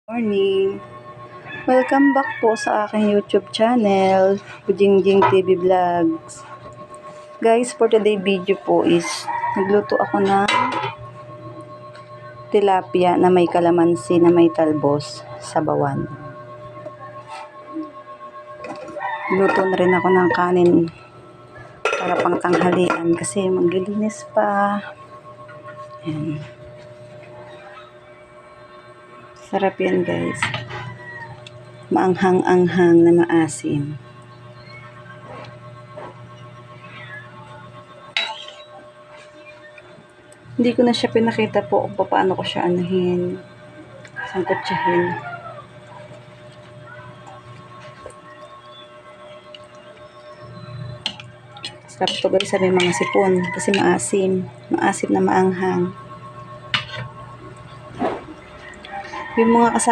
Morning! Welcome back po sa aking YouTube channel, Pujingjing TV Vlogs. Guys, for today video po is nagluto ako ng tilapia na may kalamansi na may talbos sa bawan. Luto na rin ako ng kanin para pang tanghalian kasi maglilinis pa. Ayan. Sarap yan guys. Maanghang-anghang na maasim. Hindi ko na siya pinakita po kung paano ko siya anuhin. Sangkutsahin. Sarap to guys sa may mga sipon kasi maasim. Maasim na maanghang. Yung mga kasama